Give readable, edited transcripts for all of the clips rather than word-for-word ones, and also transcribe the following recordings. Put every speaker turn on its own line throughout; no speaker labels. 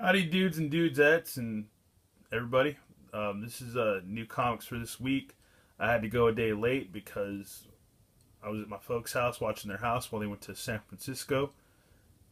Howdy, dudes and dudesettes, and everybody. This is new comics for this week. I had to go a day late because I was at my folks' house watching their house while they went to San Francisco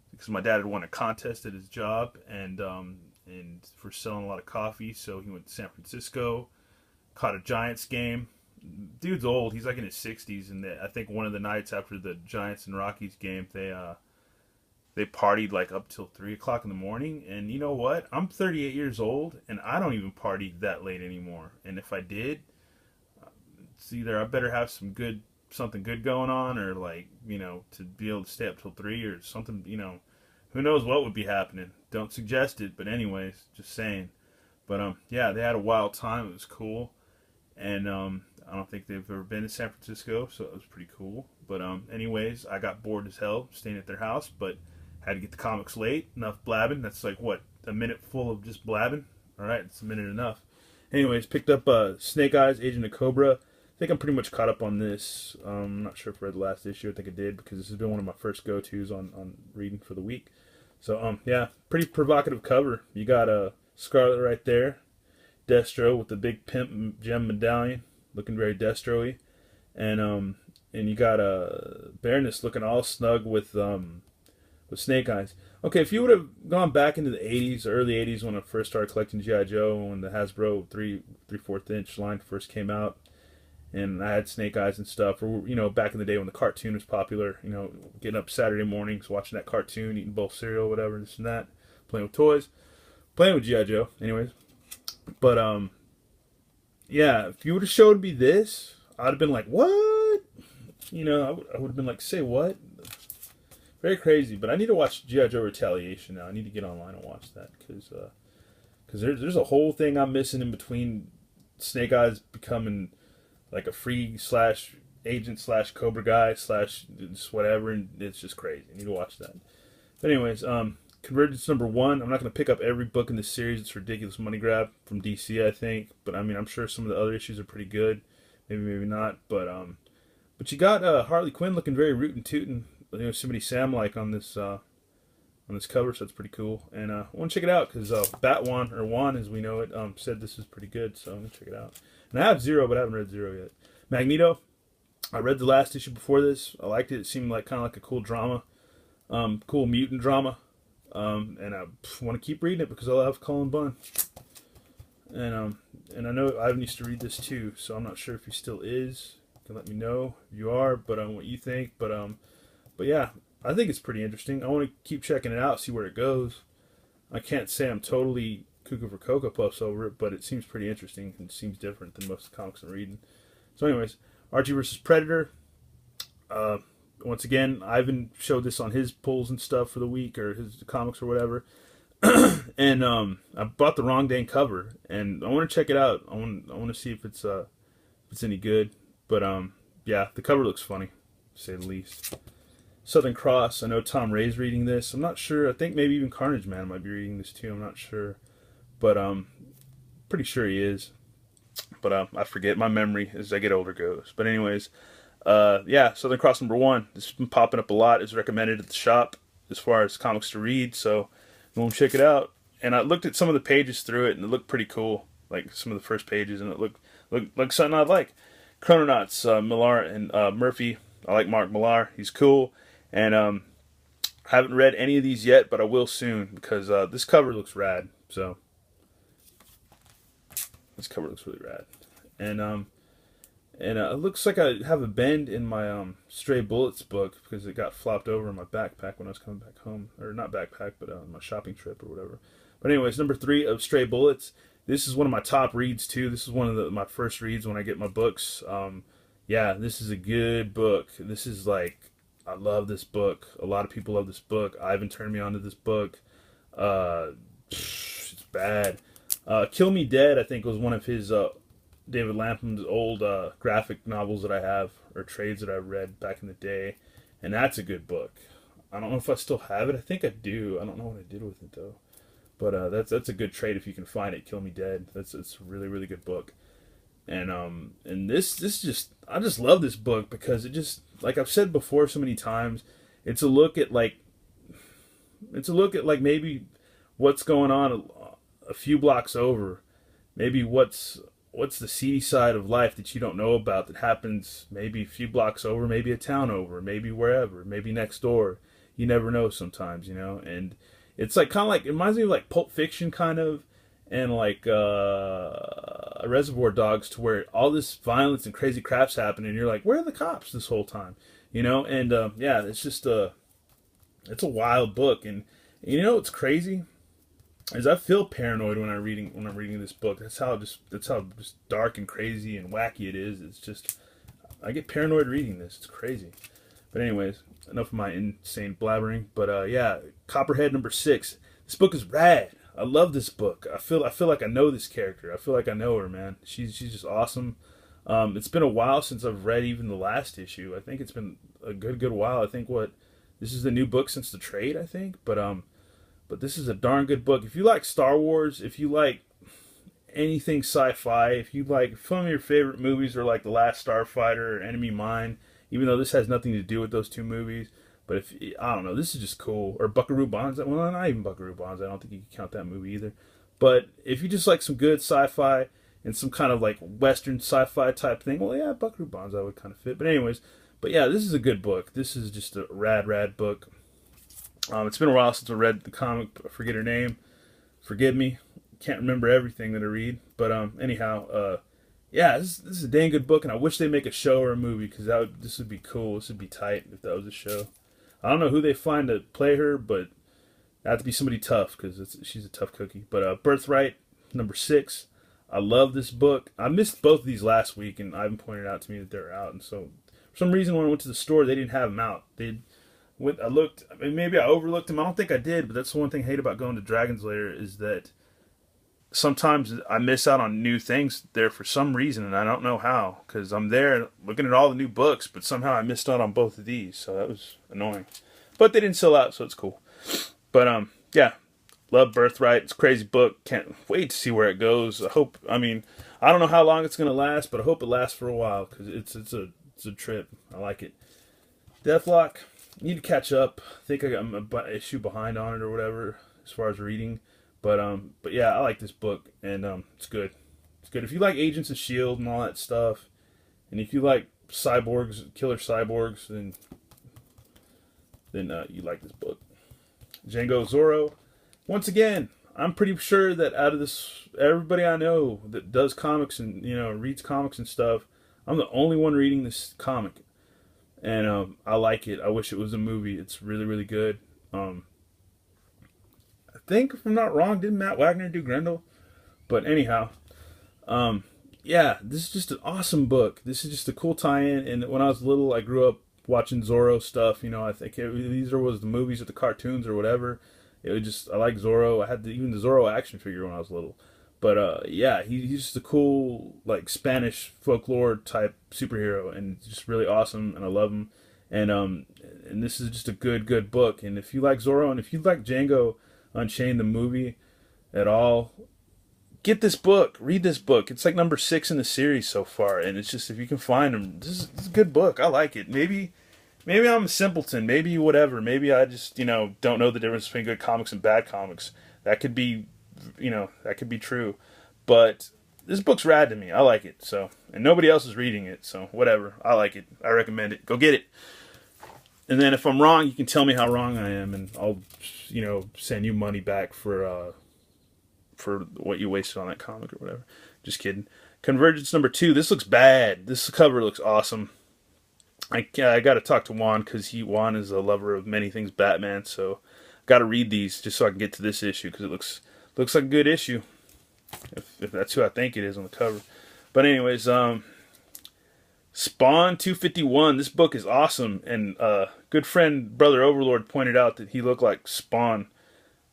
because my dad had won a contest at his job and for selling a lot of coffee. So he went to San Francisco, caught a Giants game. Dude's old; he's like in his 60s, and I think one of the nights after the Giants and Rockies game, they partied like up till 3 o'clock in the morning. And you know what? I'm 38 years old and I don't even party that late anymore. And if I did, it's either I better have something good going on, or like, to be able to stay up till 3 or something, who knows what would be happening. Don't suggest it, but anyways, just saying. But yeah, they had a wild time. It was cool. And I don't think they've ever been to San Francisco, so it was pretty cool. But anyways, I got bored as hell staying at their house, but had to get the comics late. Enough blabbing. That's like, what, a minute full of just blabbing? Alright, it's a minute enough. Anyways, picked up Snake Eyes, Agent of Cobra. I think I'm pretty much caught up on this. I'm not sure if I read the last issue. I think I did, because this has been one of my first go-tos on reading for the week. So, yeah, pretty provocative cover. You got Scarlet right there. Destro with the big pimp gem medallion, looking very Destro-y. And you got Baroness looking all snug with Snake Eyes. Okay, if you would have gone back into the 80s, early 80s, when I first started collecting G.I. Joe, when the Hasbro 3/4 inch line first came out, and I had Snake Eyes and stuff, or, back in the day when the cartoon was popular, getting up Saturday mornings, watching that cartoon, eating bowl cereal, whatever, this and that, playing with toys, playing with G.I. Joe, anyways. But, yeah, if you would have showed me this, I'd have been like, what? I would have been like, say what? Very crazy, but I need to watch G.I. Joe Retaliation now. I need to get online and watch that, because there's a whole thing I'm missing in between Snake Eyes becoming like a free slash agent slash Cobra guy slash just whatever, and it's just crazy. I need to watch that. But anyways, Convergence #1. I'm not going to pick up every book in this series. It's a ridiculous money grab from DC, I think. But I mean, I'm sure some of the other issues are pretty good. Maybe not. But you got Harley Quinn looking very rootin' tootin'. Somebody Sam like on this cover, so it's pretty cool. And I want to check it out because Batwan, or Juan as we know it, said this is pretty good, so I'm gonna check it out. And I have Zero, but I haven't read Zero yet. Magneto, I read the last issue before this. I liked it. It seemed like kind of like a cool drama, cool mutant drama, and I want to keep reading it because I love Cullen Bunn. And I know Ivan used to read this too, so I'm not sure if he still is. You can let me know if you are, but what you think. But yeah, I think it's pretty interesting. I want to keep checking it out, see where it goes. I can't say I'm totally cuckoo for Cocoa Puffs over it, but it seems pretty interesting and seems different than most of the comics I'm reading. So anyways, Archie vs. Predator. Once again, Ivan showed this on his pulls and stuff for the week, or his comics or whatever. And I bought the Wrong Dang cover, and I want to check it out. I want to see if it's any good. But yeah, the cover looks funny, to say the least. Southern Cross. I know Tom Ray's reading this. I'm not sure. I think maybe even Carnage Man might be reading this too. I'm not sure, but pretty sure he is. But I forget. My memory as I get older goes. But anyways, yeah, Southern Cross #1. This has been popping up a lot. It's recommended at the shop as far as comics to read. So go and check it out. And I looked at some of the pages through it, and it looked pretty cool. Like some of the first pages, and it looked like something I'd like. Chrononauts, Millar and Murphy. I like Mark Millar. He's cool. And I haven't read any of these yet, but I will soon, because this cover looks rad. So this cover looks really rad. And it looks like I have a bend in my Stray Bullets book, because it got flopped over in my backpack when I was coming back home, or not backpack, but my shopping trip or whatever. But anyways, #3 of Stray Bullets. This is one of my top reads too. This is one of my first reads when I get my books. Yeah, this is a good book. This is like, I love this book. A lot of people love this book. Ivan turned me on to this book. It's bad. Kill Me Dead, I think, was one of his David Lapham's old graphic novels that I have, or trades that I read back in the day, and that's a good book. I don't know if I still have it. I think I do. I don't know what I did with it though. But that's a good trade if you can find it. Kill Me Dead. It's a really, really good book. And this just, I just love this book because it just, like I've said before so many times, it's a look at like maybe what's going on a few blocks over. Maybe what's the seedy side of life that you don't know about that happens maybe a few blocks over, maybe a town over, maybe wherever, maybe next door. You never know sometimes, you know. And it's like kind of like, it reminds me of like Pulp Fiction kind of, and like Reservoir Dogs, to where all this violence and crazy crap's happening and you're like, where are the cops this whole time, you know? And yeah, it's just it's a wild book. And you know what's crazy is I feel paranoid when I'm reading this book. That's how just dark and crazy and wacky it is. It's just, I get paranoid reading this. It's crazy. But anyways, enough of my insane blabbering. But yeah, Copperhead #6. This book is rad. I love this book. I feel like I know this character. I feel like I know her, man. She's just awesome. It's been a while since I've read even the last issue. I think it's been a good while. I think this is the new book since the trade, I think. But this is a darn good book. If you like Star Wars, if you like anything sci-fi, if you like some of your favorite movies are like The Last Starfighter or Enemy Mine, even though this has nothing to do with those two movies, but if, I don't know, this is just cool. Or Buckaroo Banzai. Well, not even Buckaroo Banzai. I don't think you can count that movie either. But if you just like some good sci-fi and some kind of like Western sci-fi type thing, well, yeah, Buckaroo Banzai would kind of fit. But anyways, but yeah, this is a good book. This is just a rad book. It's been a while since I read the comic. I forget her name. Forgive me. Can't remember everything that I read. But anyhow, yeah, this is a dang good book, and I wish they'd make a show or a movie, because this would be cool. This would be tight if that was a show. I don't know who they find to play her, but it have to be somebody tough, because she's a tough cookie. But Birthright #6. I love this book. I missed both of these last week, and Ivan pointed out to me that they're out. And so, for some reason, when I went to the store, they didn't have them out. I looked. I mean, maybe I overlooked them. I don't think I did, but that's the one thing I hate about going to Dragon's Lair, is that sometimes I miss out on new things there for some reason, and I don't know how, because I'm there looking at all the new books, but somehow I missed out on both of these, so that was annoying. But they didn't sell out, so it's cool. But yeah, love Birthright. It's a crazy book. Can't wait to see where it goes. I don't know how long it's gonna last, but I hope it lasts for a while, because it's a trip. I like it. Deathlock. Need to catch up. I think I'm an issue behind on it or whatever as far as reading. But yeah, I like this book, and it's good. It's good. If you like Agents of S.H.I.E.L.D. and all that stuff, and if you like cyborgs, killer cyborgs, then you like this book. Django Zorro. Once again, I'm pretty sure that out of everybody I know that does comics and reads comics and stuff, I'm the only one reading this comic. And I like it. I wish it was a movie. It's really good. I think, if I'm not wrong, didn't Matt Wagner do Grendel? But anyhow, yeah, this is just an awesome book. This is just a cool tie-in. And when I was little, I grew up watching Zorro stuff. I think these was the movies or the cartoons or whatever. It was just, I like Zorro. I had even the Zorro action figure when I was little. But yeah, he's just a cool, like, Spanish folklore type superhero, and just really awesome, and I love him. And this is just a good book. And if you like Zorro, and if you like Django Unchained the movie at all, get this book. Read this book. It's like #6 in the series so far, and it's just, if you can find them, this is a good book. I like it. Maybe I'm a simpleton. Maybe whatever. Maybe I just don't know the difference between good comics and bad comics. That could be. That could be true, but this book's rad to me. I like it. So, and nobody else is reading it, so whatever. I like it. I recommend it. Go get it. And then if I'm wrong, you can tell me how wrong I am, and I'll send you money back for what you wasted on that comic or whatever. Just kidding. Convergence #2. This looks bad. This cover looks awesome. I got to talk to Juan, because Juan is a lover of many things Batman, so got to read these just so I can get to this issue, because it looks like a good issue, if that's who I think it is on the cover. But anyways, Spawn 251. This book is awesome, and good friend Brother Overlord pointed out that he looked like Spawn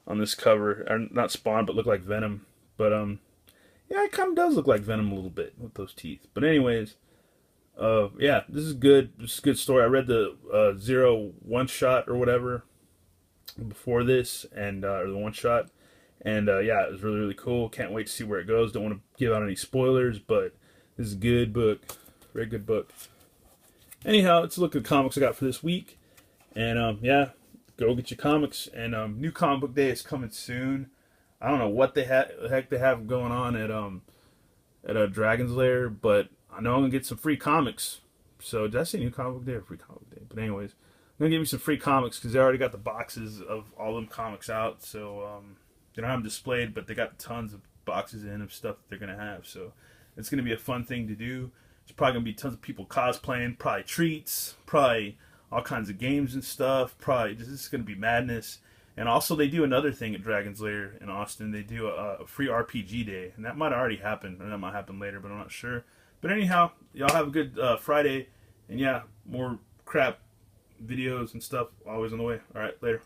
on this cover, or not Spawn, but looked like Venom. But yeah, it kind of does look like Venom a little bit with those teeth. But anyways, yeah, this is good. This is a good story. I read the Zero one shot or whatever before this, and or the one shot. And yeah, it was really cool. Can't wait to see where it goes. Don't want to give out any spoilers, but this is a good book. Very good book. Anyhow, let's look at the comics I got for this week. And yeah, go get your comics. And new comic book day is coming soon. I don't know what the heck they have going on at a Dragon's Lair, but I know I'm gonna get some free comics. So did I say new comic book day or free comic book day? But anyways, I'm gonna give you some free comics because they already got the boxes of all them comics out. So they don't have them displayed, but they got tons of boxes in of stuff that they're gonna have. So it's gonna be a fun thing to do. There's probably gonna be tons of people cosplaying, probably treats, probably all kinds of games and stuff. Probably this is gonna be madness. And also, they do another thing at Dragon's Lair in Austin. They do a free RPG day, and that might have already happened, or that might happen later, but I'm not sure. But anyhow, y'all have a good Friday, and yeah, more crap videos and stuff always on the way. All right, later.